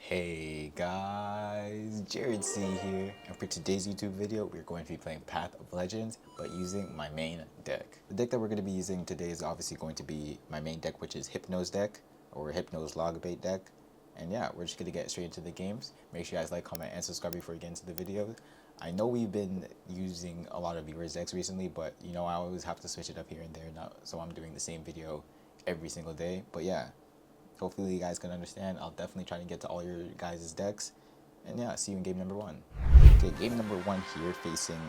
Hey guys, JxredC here, and for today's YouTube video, we're going to be playing Path of Legends, but using my main deck. The deck that we're going to be using today is obviously going to be my main deck, which is Hypno's deck, or Hypno's LogBait deck. And yeah, we're just going to get straight into the games. Make sure you guys like, comment, and subscribe before you get into the video. I know we've been using a lot of viewers' decks recently, but you know I always have to switch it up here and there, now, so I'm doing the same video every single day. But yeah. Hopefully you guys can understand. I'll definitely try to get to all your guys' decks. And yeah, see you in game number 1. Okay, game number 1 here facing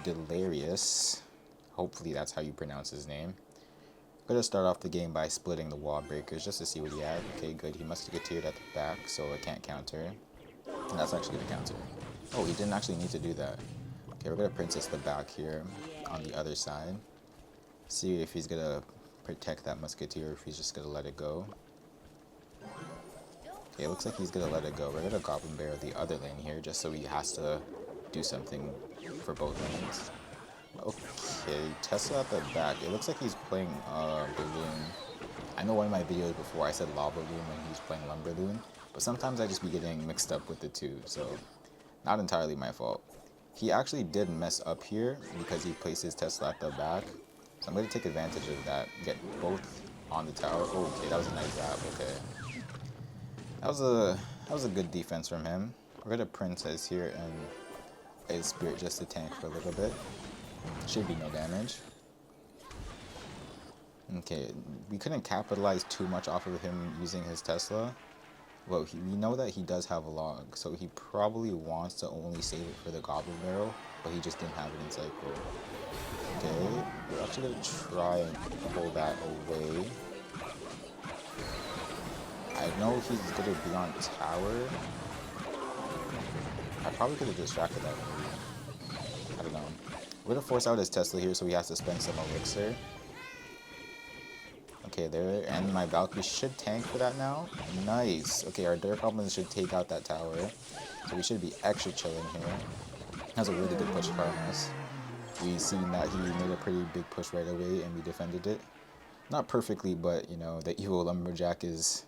Delirious. Hopefully that's how you pronounce his name. I'm going to start off the game by splitting the wall breakers just to see what he had. Okay, good. He must get tiered at the back, so I can't counter. And that's actually going to counter. Oh, he didn't actually need to do that. Okay, we're going to princess the back here on the other side. See if he's going to protect that musketeer or if he's just going to let it go. Okay, it looks like he's going to let it go. We're going to Goblin Barrel the other lane here just so he has to do something for both lanes. Okay, Tesla at the back. It looks like he's playing Balloon. I know one of my videos before I said Lava Loon when he's playing Lumberloon, but sometimes I just be getting mixed up with the two, so not entirely my fault. He actually did mess up here because he placed his Tesla at the back, so I'm going to take advantage of that, get both on the tower. Oh, okay, that was a nice zap, okay. That was a good defense from him. We're gonna princess here and a spirit just to tank for a little bit. Should be no damage. Okay, we couldn't capitalize too much off of him using his Tesla. Well, we know that he does have a log, so he probably wants to only save it for the Goblin Barrel, but he just didn't have it in cycle. Okay, we're actually gonna try and pull that away. I know he's going to be on tower. I probably could have distracted that maybe. I don't know. We're going to force out his Tesla here, so he has to spend some elixir. Okay, there. And my Valkyrie should tank for that now. Nice. Okay, our Dirt Goblins should take out that tower. So we should be extra chilling here. That was a really good push from us. We've seen that he made a pretty big push right away, and we defended it. Not perfectly, but, you know, the evil Lumberjack is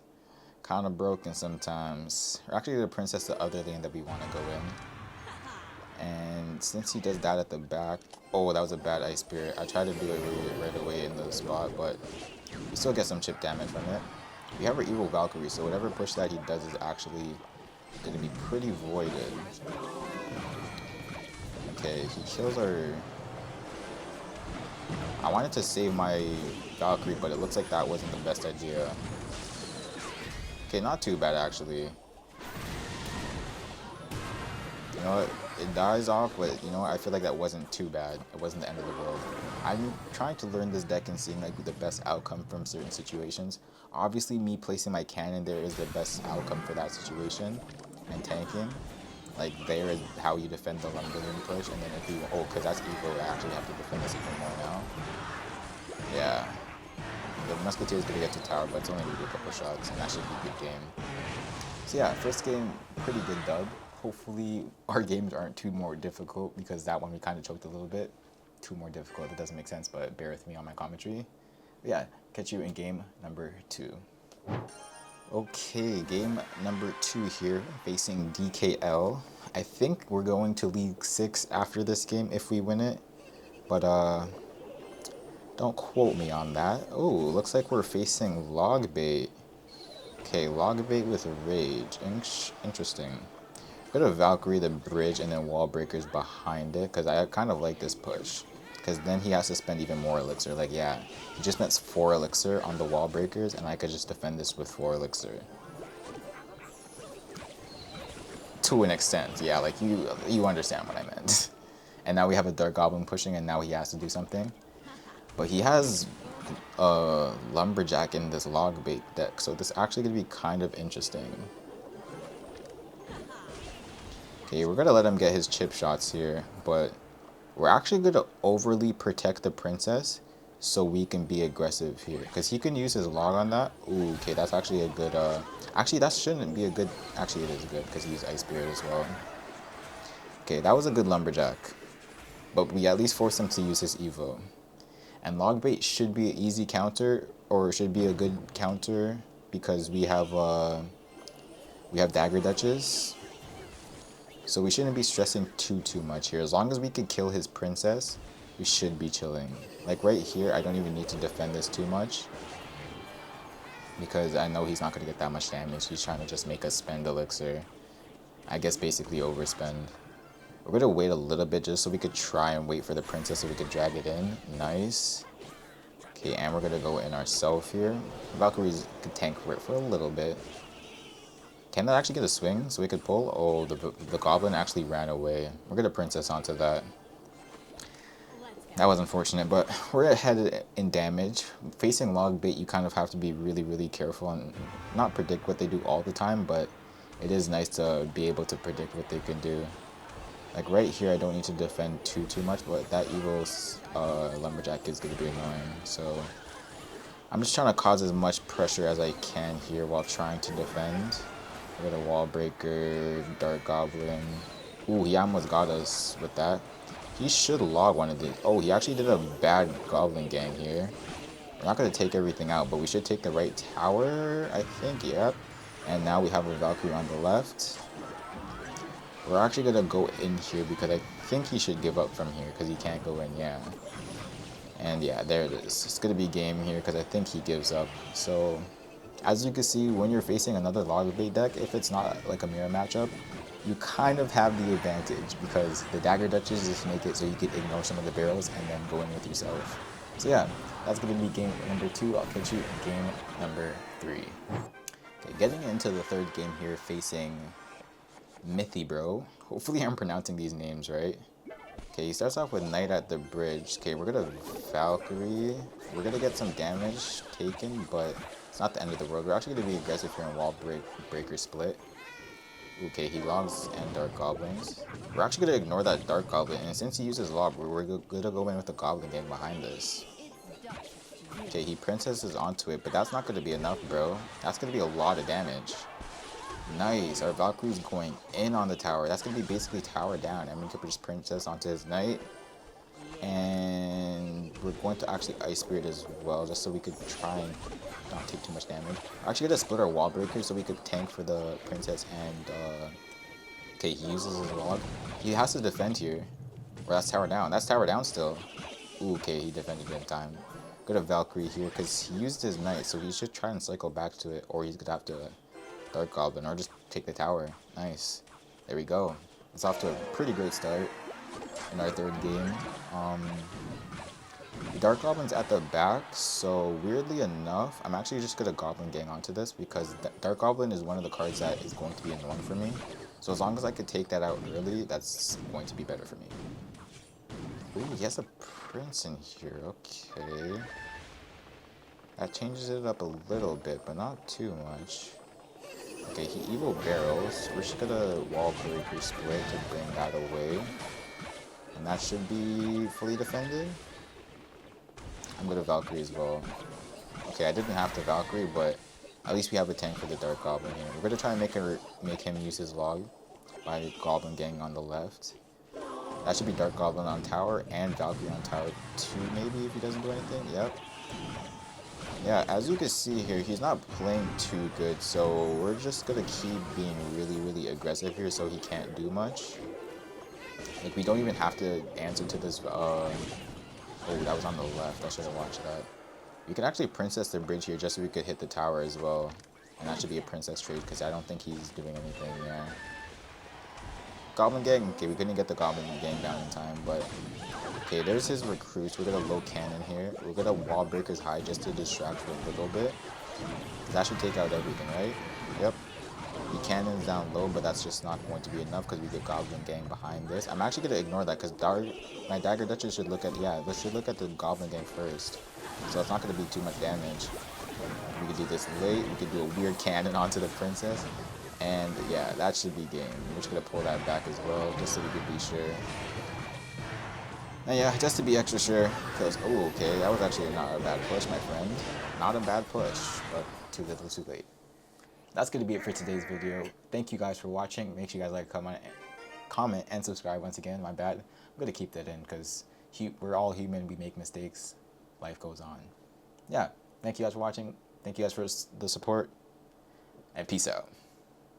kind of broken sometimes. We're actually the princess the other lane that we want to go in. And since he does that at the back, oh, that was a bad Ice Spirit. I tried to do it right away in the spot, but we still get some chip damage from it. We have our evil Valkyrie, so whatever push that he does is actually going to be pretty voided. Okay, he kills our... I wanted to save my Valkyrie, but it looks like that wasn't the best idea. Okay, not too bad actually. You know what? It dies off, but you know what? I feel like that wasn't too bad. It wasn't the end of the world. I'm trying to learn this deck and seeing like the best outcome from certain situations. Obviously, me placing my cannon there is the best outcome for that situation, and tanking. Like there is how you defend the Lumberloon push, and then if you because that's evil, I actually have to defend this even more now. Yeah. The Musketeer is going to get to tower, but it's only going to be a couple shots, and that should be a good game. So yeah, first game, pretty good dub. Hopefully our games aren't too more difficult, because that one we kind of choked a little bit. Too more difficult, it doesn't make sense, but bear with me on my commentary. But yeah, catch you in game number 2. Okay, game number 2 here, facing DKL. I think we're going to League 6 after this game if we win it, but don't quote me on that. Oh, looks like we're facing LogBait. Okay, LogBait with Rage. Interesting. Go to Valkyrie, the bridge, and then wall breakers behind it, because I kind of like this push. Because then he has to spend even more elixir. Like, yeah, he just spent 4 elixir on the wall breakers, and I could just defend this with 4 elixir. To an extent, yeah, like you understand what I meant. And now we have a Dark Goblin pushing, and now he has to do something. But he has a Lumberjack in this LogBait deck, so this is actually going to be kind of interesting. Okay, we're going to let him get his chip shots here, but we're actually going to overly protect the princess so we can be aggressive here. Because he can use his log on that. Ooh, okay, that's actually a good... Actually, that shouldn't be a good... Actually, it is good because he used Ice Spirit as well. Okay, that was a good Lumberjack. But we at least forced him to use his Evo. And LogBait should be an easy counter, or should be a good counter, because we have We have Dagger Duchess, so we shouldn't be stressing too much here. As long as we can kill his princess, we should be chilling. Like right here, I don't even need to defend this too much, because I know he's not going to get that much damage. He's trying to just make us spend elixir. I guess basically overspend. We're going to wait a little bit just so we could try and wait for the princess so we could drag it in. Nice. Okay, and we're going to go in ourselves here. Valkyries could tank for it for a little bit. Can that actually get a swing so we could pull? Oh, the goblin actually ran away. We're going to princess onto that. That was unfortunate, but we're ahead in damage. Facing LogBait, you kind of have to be really careful and not predict what they do all the time, but it is nice to be able to predict what they can do. Like right here, I don't need to defend too much, but that evil lumberjack is going to be annoying. So I'm just trying to cause as much pressure as I can here while trying to defend. We got a wall breaker, dark goblin. Ooh, he almost got us with that. He should log one of these. Oh, he actually did a bad goblin gang here. We're not going to take everything out, but we should take the right tower, I think. Yep. And now we have a Valkyrie on the left. We're actually going to go in here because I think he should give up from here because he can't go in, yeah. And yeah, there it is. It's going to be game here because I think he gives up. So as you can see, when you're facing another LogBait deck, if it's not like a mirror matchup, you kind of have the advantage because the Dagger Duchess just make it so you can ignore some of the barrels and then go in with yourself. So yeah, that's going to be game number 2. I'll catch you in game number 3. Okay, getting into the third game here facing Mythy Bro. Hopefully I'm pronouncing these names right. Okay, he starts off with Knight at the bridge. Okay, we're going to Valkyrie. We're going to get some damage taken, but it's not the end of the world. We're actually going to be aggressive here in wall breaker split. Okay, he logs and Dark Goblins. We're actually going to ignore that Dark Goblin, and since he uses Log, we're going to go in with the Goblin gang behind us. Okay, he princesses onto it, but that's not going to be enough, bro. That's going to be a lot of damage. Nice, our Valkyrie's going in on the tower. That's going to be basically tower down, and we could just princess onto his knight. And we're going to actually Ice Spirit as well, just so we could try and not take too much damage. We're actually going to split our wall breaker so we could tank for the princess and, okay, he uses his log. He has to defend here. Or that's tower down. That's tower down still. Ooh, okay, he defended in time. Go to Valkyrie here, because he used his knight, so he should try and cycle back to it, or he's going to have to Dark Goblin, or just take the tower. Nice. There we go. It's off to a pretty great start in our third game. Dark Goblin's at the back, so weirdly enough, I'm actually just going to Goblin Gang onto this because Dark Goblin is one of the cards that is going to be annoying for me. So as long as I could take that out early, that's going to be better for me. Ooh, he has a prince in here. Okay. That changes it up a little bit, but not too much. Okay, he evil barrels. We're just going to wall breaker split to bring that away. And that should be fully defended. I'm going to Valkyrie as well. Okay, I didn't have to Valkyrie, but at least we have a tank for the Dark Goblin here. We're going to try and make him use his log by Goblin Gang on the left. That should be Dark Goblin on tower and Valkyrie on tower 2 maybe if he doesn't do anything. Yep. Yeah, as you can see here, he's not playing too good, so we're just going to keep being really aggressive here so he can't do much. Like, we don't even have to answer to this, oh, that was on the left. I should have watched that. We can actually princess the bridge here just so we could hit the tower as well. And that should be a princess trade because I don't think he's doing anything, yeah. Goblin Gang, okay, we couldn't get the Goblin Gang down in time, but okay, there's his recruits. We're gonna low cannon here. We're gonna wall breakers high just to distract for a little bit. That should take out everything, right? Yep. He cannons down low, but that's just not going to be enough because we get Goblin Gang behind this. I'm actually gonna ignore that because my Dagger Duchess should look at, yeah, let's look at the Goblin Gang first. So it's not gonna be too much damage. We could do this late. We could do a weird cannon onto the princess. And yeah, that should be game. We're just gonna pull that back as well, just so we could be sure. And yeah, just to be extra sure, because, oh, okay, that was actually not a bad push, my friend. Not a bad push, but too little, too late. That's gonna be it for today's video. Thank you guys for watching. Make sure you guys like, comment, and subscribe once again. My bad. I'm gonna keep that in because we're all human. We make mistakes. Life goes on. Yeah. Thank you guys for watching. Thank you guys for the support. And peace out.